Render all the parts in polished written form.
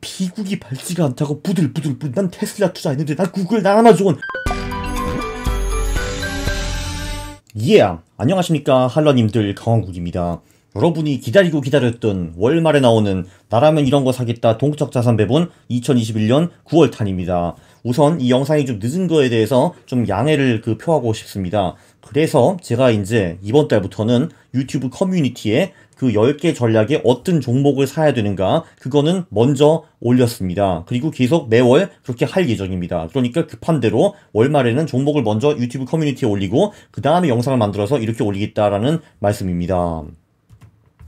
비국이 밝지가 않다고 부들부들. 난 테슬라 투자했는데, 난 구글, 난 아마존. 안녕하십니까 할러님들, 강원국입니다. 여러분이 기다리고 기다렸던 월말에 나오는 나라면 이런 거 사겠다 동적자산 배분 2021년 9월탄입니다. 우선 이 영상이 좀 늦은 거에 대해서 좀 양해를 표하고 싶습니다. 그래서 제가 이제 이번 달부터는 유튜브 커뮤니티에 그 10개 전략에 어떤 종목을 사야 되는가, 그거는 먼저 올렸습니다. 그리고 계속 매월 그렇게 할 예정입니다. 그러니까 급한 대로 월말에는 종목을 먼저 유튜브 커뮤니티에 올리고 그 다음에 영상을 만들어서 이렇게 올리겠다라는 말씀입니다.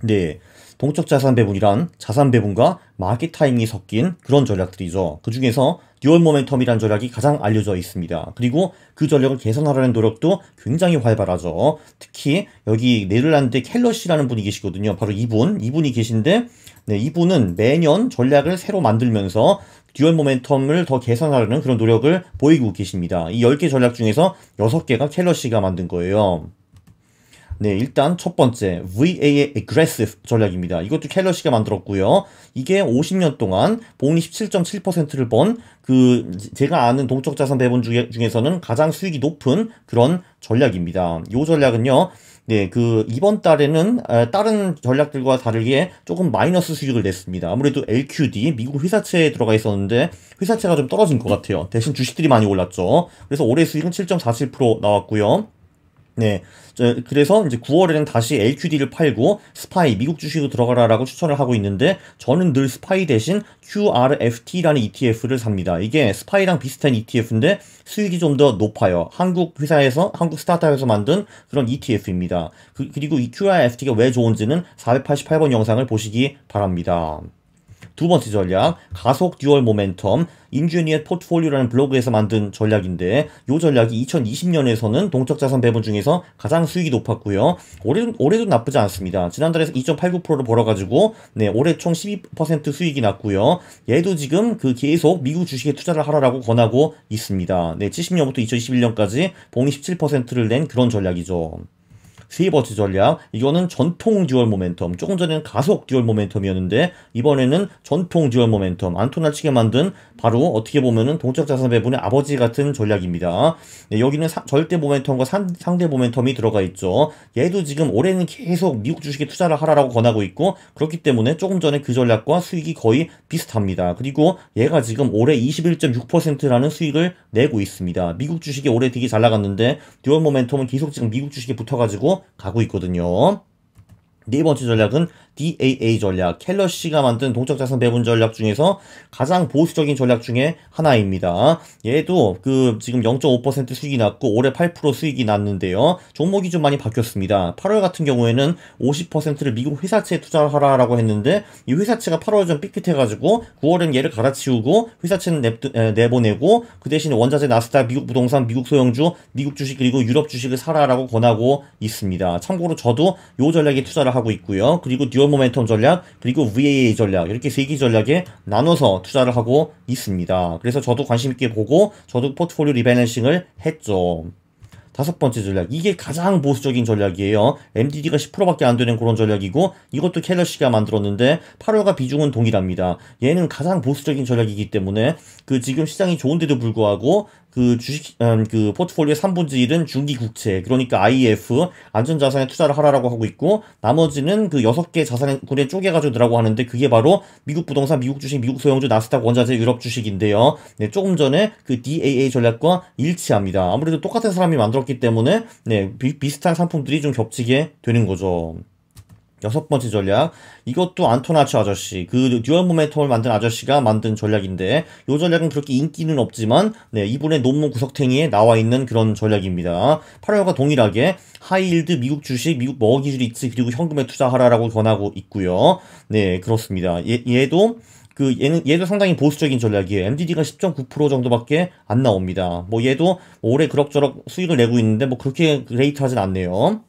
네, 동적자산 배분이란 자산 배분과 마켓 타이밍이 섞인 그런 전략들이죠. 그 중에서 듀얼 모멘텀이라는 전략이 가장 알려져 있습니다. 그리고 그 전략을 개선하려는 노력도 굉장히 활발하죠. 특히 여기 네덜란드 켈러시라는 분이 계시거든요. 바로 이분이 계신데, 네, 이분은 매년 전략을 새로 만들면서 듀얼 모멘텀을 더 개선하려는 그런 노력을 보이고 계십니다. 이 10개 전략 중에서 6개가 켈러시가 만든 거예요. 네, 일단 첫 번째 VA의 Aggressive 전략입니다. 이것도 켈러시가 만들었고요. 이게 50년 동안 복리 17.7%를 번 제가 아는 동적자산 배분 중에서는 가장 수익이 높은 그런 전략입니다. 이 전략은요, 네, 이번 달에는 다른 전략들과 다르게 조금 마이너스 수익을 냈습니다. 아무래도 LQD, 미국 회사채에 들어가 있었는데 회사채가 좀 떨어진 것 같아요. 대신 주식들이 많이 올랐죠. 그래서 올해 수익은 7.47% 나왔고요. 네, 그래서 이제 9월에는 다시 LQD를 팔고 스파이, 미국 주식으로 들어가라라고 추천을 하고 있는데, 저는 늘 스파이 대신 QRFT라는 ETF를 삽니다. 이게 스파이랑 비슷한 ETF인데 수익이 좀 더 높아요. 한국 스타트업에서 만든 그런 ETF입니다. 그리고 이 QRFT가 왜 좋은지는 488번 영상을 보시기 바랍니다. 두 번째 전략, 가속 듀얼 모멘텀, 인주니어 포트폴리오라는 블로그에서 만든 전략인데, 이 전략이 2020년에서는 동적자산 배분 중에서 가장 수익이 높았고요. 올해도 나쁘지 않습니다. 지난달에 2.89%를 벌어가지고, 네, 올해 총 12% 수익이 났고요. 얘도 지금 계속 미국 주식에 투자를 하라고 권하고 있습니다. 네, 70년부터 2021년까지 복리 17%를 낸 그런 전략이죠. 세 번째 전략, 이거는 전통 듀얼 모멘텀. 조금 전에는 가속 듀얼 모멘텀이었는데 이번에는 전통 듀얼 모멘텀. 안토날치가 만든 바로 어떻게 보면은 동적자산 배분의 아버지 같은 전략입니다. 네, 여기는 절대 모멘텀과 상대 모멘텀이 들어가 있죠. 얘도 지금 올해는 계속 미국 주식에 투자를 하라고 권하고 있고, 그렇기 때문에 조금 전에 그 전략과 수익이 거의 비슷합니다. 그리고 얘가 지금 올해 21.6%라는 수익을 내고 있습니다. 미국 주식이 올해 되게 잘 나갔는데 듀얼 모멘텀은 계속 지금 미국 주식에 붙어가지고 가고 있거든요. 네 번째 전략은 DAA 전략, 켈러시가 만든 동적자산 배분 전략 중에서 가장 보수적인 전략 중에 하나입니다. 얘도 지금 0.5% 수익이 났고 올해 8% 수익이 났는데요. 종목이 좀 많이 바뀌었습니다. 8월 같은 경우에는 50%를 미국 회사채에 투자를 하라고 했는데, 이 회사채가 8월 좀 삐끗해가지고 9월엔 얘를 갈아치우고 회사채는 내보내고 그 대신에 원자재, 나스닥, 미국 부동산, 미국 소형주, 미국 주식 그리고 유럽 주식을 사라라고 권하고 있습니다. 참고로 저도 요 전략에 투자를 하고 있고요. 그리고 듀얼 모멘텀 전략, 그리고 VAA 전략, 이렇게 3개 전략에 나눠서 투자를 하고 있습니다. 그래서 저도 관심 있게 보고 저도 포트폴리오 리밸런싱을 했죠. 다섯 번째 전략, 이게 가장 보수적인 전략이에요. MDD가 10%밖에 안 되는 그런 전략이고, 이것도 켈러시가 만들었는데 8월과 비중은 동일합니다. 얘는 가장 보수적인 전략이기 때문에 지금 시장이 좋은데도 불구하고 주식 포트폴리오의 3분의 1은 중기 국채, 그러니까 IF 안전자산에 투자를 하라고 하고 있고, 나머지는 6개 자산군에 쪼개가지고 넣으라고 하는데, 그게 바로 미국 부동산, 미국 주식, 미국 소형주, 나스닥, 원자재, 유럽 주식인데요. 네, 조금 전에 DAA 전략과 일치합니다. 아무래도 똑같은 사람이 만들었기 때문에 네, 비슷한 상품들이 좀 겹치게 되는 거죠. 여섯 번째 전략, 이것도 안토나치 아저씨, 듀얼 모멘텀을 만든 아저씨가 만든 전략인데, 이 전략은 그렇게 인기는 없지만 네, 이분의 논문 구석탱이에 나와 있는 그런 전략입니다. 8월과 동일하게 하이힐드 미국 주식, 미국 머기지 리츠 그리고 현금에 투자하라라고 권하고 있고요. 네, 그렇습니다. 얘도 얘도 상당히 보수적인 전략이에요. MDD가 10.9% 정도밖에 안 나옵니다. 얘도 올해 그럭저럭 수익을 내고 있는데 그렇게 그레이트하진 않네요.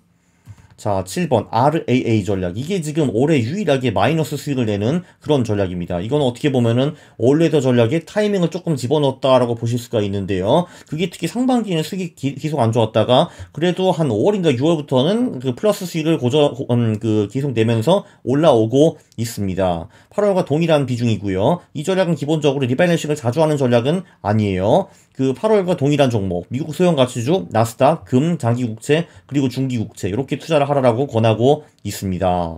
자, 7번 RAA 전략. 이게 지금 올해 유일하게 마이너스 수익을 내는 그런 전략입니다. 이건 어떻게 보면은 올레더 전략에 타이밍을 조금 집어넣었다라고 보실 수가 있는데요. 그게 특히 상반기에는 수익이 계속 안 좋았다가 그래도 한 5월인가 6월부터는 그 플러스 수익을 계속 내면서 올라오고 있습니다. 8월과 동일한 비중이고요. 이 전략은 기본적으로 리밸런싱을 자주 하는 전략은 아니에요. 그 8월과 동일한 종목, 미국 소형 가치주, 나스닥, 금, 장기국채, 그리고 중기국채 이렇게 투자를 하라고 권하고 있습니다.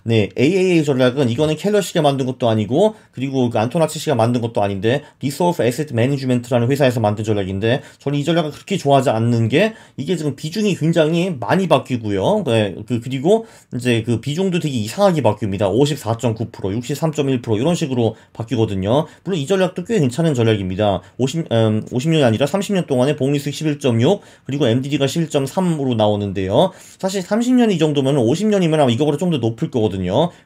네, AAA 전략은 이거는 켈러 씨가 만든 것도 아니고 그리고 그 안토나치 씨가 만든 것도 아닌데 리소스 에셋 매니지먼트라는 회사에서 만든 전략인데 저는 이 전략을 그렇게 좋아하지 않는 게 이게 지금 비중이 굉장히 많이 바뀌고요. 네, 그리고 이제 그 비중도 되게 이상하게 바뀝니다. 54.9%, 63.1% 이런 식으로 바뀌거든요. 물론 이 전략도 꽤 괜찮은 전략입니다. 50년이 아니라 30년 동안에 복리수익 11.6 그리고 MDD가 11.3으로 나오는데요. 사실 30년 이 정도면 50년이면 아마 이거보다 좀 더 높을 거거든요.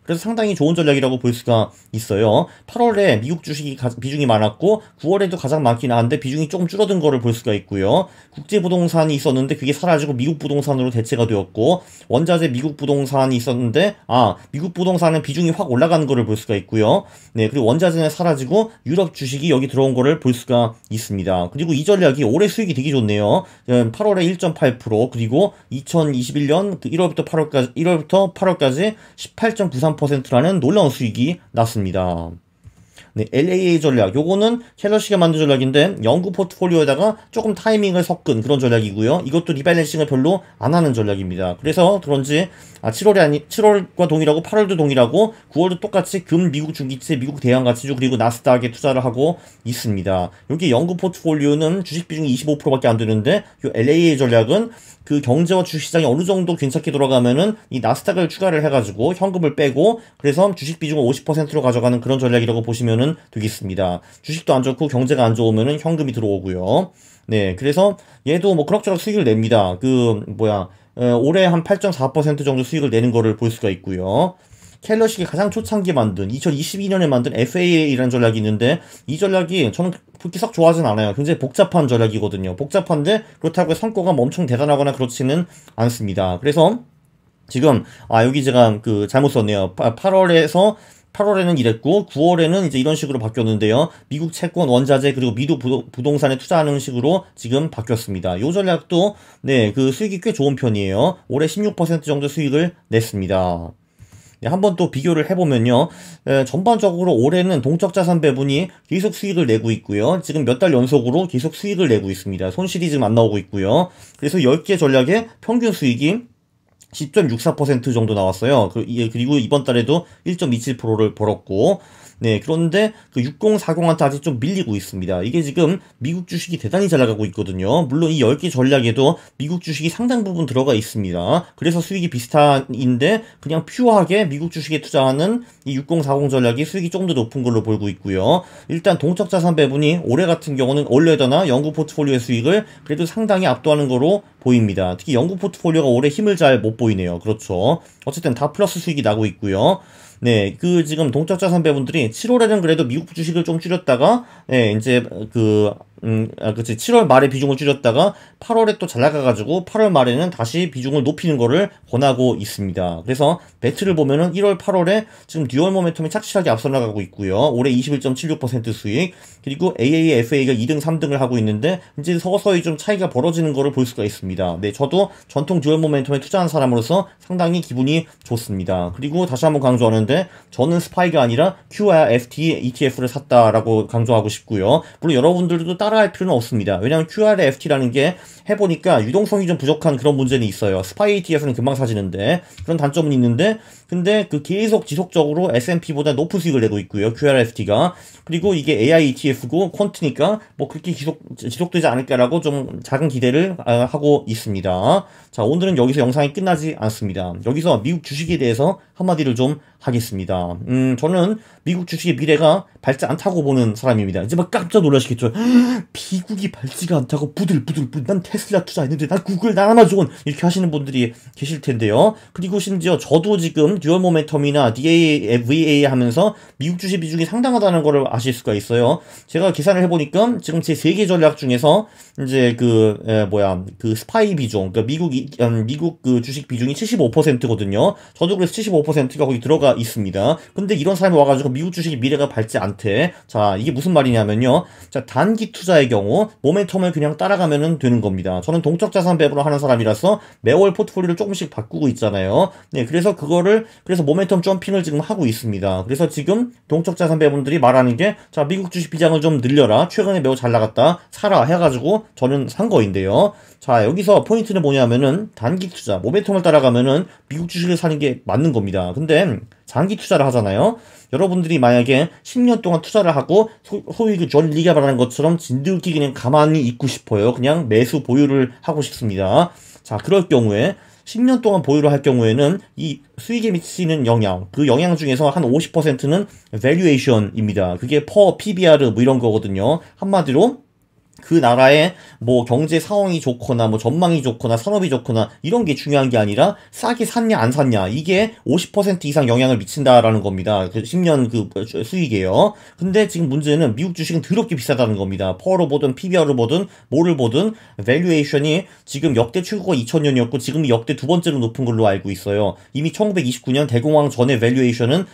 그래서 상당히 좋은 전략이라고 볼 수가 있어요. 8월에 미국 주식이 비중이 많았고 9월에도 가장 많긴 한데 비중이 조금 줄어든 거를 볼 수가 있고요. 국제 부동산이 있었는데 그게 사라지고 미국 부동산으로 대체가 되었고 원자재 미국 부동산이 있었는데 미국 부동산은 비중이 확 올라가는 거를 볼 수가 있고요. 네, 그리고 원자재는 사라지고 유럽 주식이 여기 들어온 거를 볼 수가 있습니다. 그리고 이 전략이 올해 수익이 되게 좋네요. 8월에 1.8% 그리고 2021년 1월부터 8월까지 18.93%라는 놀라운 수익이 났습니다. 네, LAA 전략. 요거는 켈러 씨가 만든 전략인데 연구 포트폴리오에다가 조금 타이밍을 섞은 그런 전략이고요. 이것도 리밸런싱을 별로 안 하는 전략입니다. 그래서 그런지 7월과 동일하고 8월도 동일하고 9월도 똑같이 금, 미국 중기채, 미국 대형가치주 그리고 나스닥에 투자를 하고 있습니다. 여기 연구 포트폴리오는 주식 비중이 25%밖에 안 되는데 요 LAA 전략은 그 경제와 주식시장이 어느 정도 괜찮게 돌아가면은 이 나스닥을 추가를 해가지고 현금을 빼고 그래서 주식 비중을 50%로 가져가는 그런 전략이라고 보시면은 되겠습니다. 주식도 안 좋고 경제가 안 좋으면은 현금이 들어오고요. 네, 그래서 얘도 뭐 그럭저럭 수익을 냅니다. 올해 한 8.4% 정도 수익을 내는 거를 볼 수가 있고요. 켈러식이 가장 초창기에 만든 2022년에 만든 FAA라는 전략이 있는데 이 전략이 저는 그렇게 썩 좋아하진 않아요. 굉장히 복잡한 전략이거든요. 복잡한데 그렇다고 성과가 뭐 엄청 대단하거나 그렇지는 않습니다. 그래서 지금 여기 제가 잘못 썼네요. 8월에는 이랬고 9월에는 이제 이런 식으로 바뀌었는데요. 미국 채권, 원자재 그리고 미국 부동산에 투자하는 식으로 지금 바뀌었습니다. 이 전략도 네, 그 수익이 꽤 좋은 편이에요. 올해 16% 정도 수익을 냈습니다. 네, 한번 또 비교를 해보면요. 전반적으로 올해는 동적자산 배분이 계속 수익을 내고 있고요. 지금 몇 달 연속으로 계속 수익을 내고 있습니다. 손실이 지금 안 나오고 있고요. 그래서 10개 전략의 평균 수익이 10.64% 정도 나왔어요. 그리고 이번 달에도 1.27%를 벌었고, 네, 그런데 그 6040한테 아직 좀 밀리고 있습니다. 이게 지금 미국 주식이 대단히 잘 나가고 있거든요. 물론 이 10개 전략에도 미국 주식이 상당 부분 들어가 있습니다. 그래서 수익이 비슷한데 그냥 퓨어하게 미국 주식에 투자하는 이 6040 전략이 수익이 조금 더 높은 걸로 보이고 있고요. 일단 동적 자산 배분이 올해 같은 경우는 올레더나 연구 포트폴리오의 수익을 그래도 상당히 압도하는 거로 보입니다. 특히 연구 포트폴리오가 올해 힘을 잘 못 보이네요. 그렇죠. 어쨌든 다 플러스 수익이 나고 있고요. 네, 지금 동적 자산 배분들이 7월에는 그래도 미국 주식을 좀 줄였다가, 네, 이제 7월 말에 비중을 줄였다가 8월에 또 잘 나가가지고 8월 말에는 다시 비중을 높이는 거를 권하고 있습니다. 그래서 배트를 보면은 1월, 8월에 지금 듀얼 모멘텀이 착실하게 앞서 나가고 있고요. 올해 21.76% 수익, 그리고 AAA, FA가 2등, 3등을 하고 있는데 이제 서서히 좀 차이가 벌어지는 거를 볼 수가 있습니다. 네, 저도 전통 듀얼 모멘텀에 투자한 사람으로서 상당히 기분이 좋습니다. 그리고 다시 한번 강조하는데 저는 스파이가 아니라 QRFT ETF를 샀다라고 강조하고 싶고요. 물론 여러분들도 따라할 필요는 없습니다. 왜냐하면 QRFT라는 게 해보니까 유동성이 좀 부족한 그런 문제는 있어요. 스파이 ETF는 금방 사지는데 그런 단점은 있는데 근데 계속 지속적으로 S&P보다 높은 수익을 내고 있고요. QRFT가. 그리고 이게 AI ETF고 퀀트니까 뭐 그렇게 지속되지 않을까라고 좀 작은 기대를 하고 있습니다. 자, 오늘은 여기서 영상이 끝나지 않습니다. 여기서 미국 주식에 대해서 한마디를 좀 하겠습니다. 저는 미국 주식의 미래가 밝지 않다고 보는 사람입니다. 이제 막 깜짝 놀라시겠죠. 미국이 밝지가 않다고 부들부들 난 테슬라 투자했는데 난 구글 난 아마존 이렇게 하시는 분들이 계실 텐데요. 그리고 심지어 저도 지금 듀얼 모멘텀이나 DA, VA 하면서 미국 주식 비중이 상당하다는 거를 아실 수가 있어요. 제가 계산을 해보니까 지금 제 세계 전략 중에서 이제 그 스파이 비중, 그러니까 미국 그 주식 비중이 75%거든요. 저도 그래서 75%가 거기 들어가 있습니다. 근데 이런 사람이 와가지고 미국 주식의 미래가 밝지 않대. 자, 이게 무슨 말이냐면요. 자, 단기 투자의 경우 모멘텀을 그냥 따라가면 되는 겁니다. 저는 동적 자산 배분을 하는 사람이라서 매월 포트폴리오를 조금씩 바꾸고 있잖아요. 네, 그래서 모멘텀 점핑을 지금 하고 있습니다. 그래서 지금 동적 자산 배분들이 말하는 게, 자, 미국 주식 비장을 좀 늘려라. 최근에 매우 잘 나갔다. 사라. 해가지고 저는 산 거인데요. 자, 여기서 포인트는 뭐냐면은 단기 투자, 모멘텀을 따라가면은 미국 주식을 사는 게 맞는 겁니다. 근데 장기 투자를 하잖아요. 여러분들이 만약에 10년 동안 투자를 하고 소위 그 존 리가 말하는 것처럼 진드기 그냥 가만히 있고 싶어요. 그냥 매수 보유를 하고 싶습니다. 자, 그럴 경우에 10년 동안 보유를 할 경우에는 이 수익에 미치는 영향, 그 영향 중에서 한 50%는 valuation입니다. 그게 per PBR 뭐 이런 거거든요. 한마디로 그 나라의 뭐 경제 상황이 좋거나 뭐 전망이 좋거나 산업이 좋거나 이런 게 중요한 게 아니라 싸게 샀냐 안 샀냐, 이게 50% 이상 영향을 미친다라는 겁니다. 그 10년 그 수익이에요. 근데 지금 문제는 미국 주식은 더럽게 비싸다는 겁니다. 퍼로 보든 PBR을 보든 뭐를 보든 밸류에이션이 지금 역대 최고가 2000년이었고 지금 역대 두 번째로 높은 걸로 알고 있어요. 이미 1929년 대공황 전에 밸류에이션은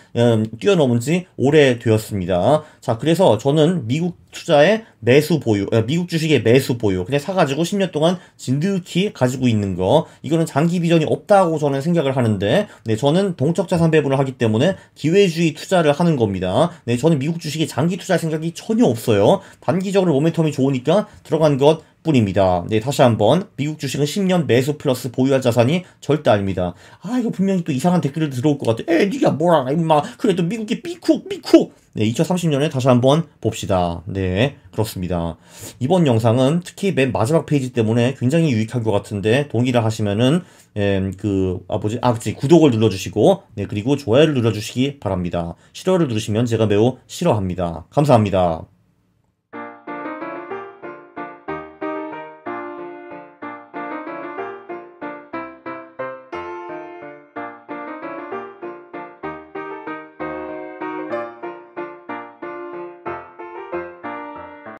뛰어넘은 지 오래되었습니다. 자, 그래서 저는 미국 투자의 매수 보유, 미국 주식의 매수 보유, 그냥 사가지고 10년 동안 진득히 가지고 있는 거, 이거는 장기 비전이 없다고 저는 생각을 하는데, 네, 저는 동적 자산 배분을 하기 때문에 기회주의 투자를 하는 겁니다. 네, 저는 미국 주식에 장기 투자 생각이 전혀 없어요. 단기적으로 모멘텀이 좋으니까 들어간 것 뿐입니다. 네, 다시 한번 미국 주식은 10년 매수 플러스 보유할 자산이 절대 아닙니다. 아, 이거 분명히 또 이상한 댓글이 들어올 것 같아. 니가 뭐라 임마, 그래도 미국이 미쿡. 네, 2030년에 다시 한번 봅시다. 네, 그렇습니다. 이번 영상은 특히 맨 마지막 페이지 때문에 굉장히 유익한 것 같은데, 동의를 하시면은 구독을 눌러주시고, 네, 그리고 좋아요를 눌러주시기 바랍니다. 싫어요를 누르시면 제가 매우 싫어합니다. 감사합니다.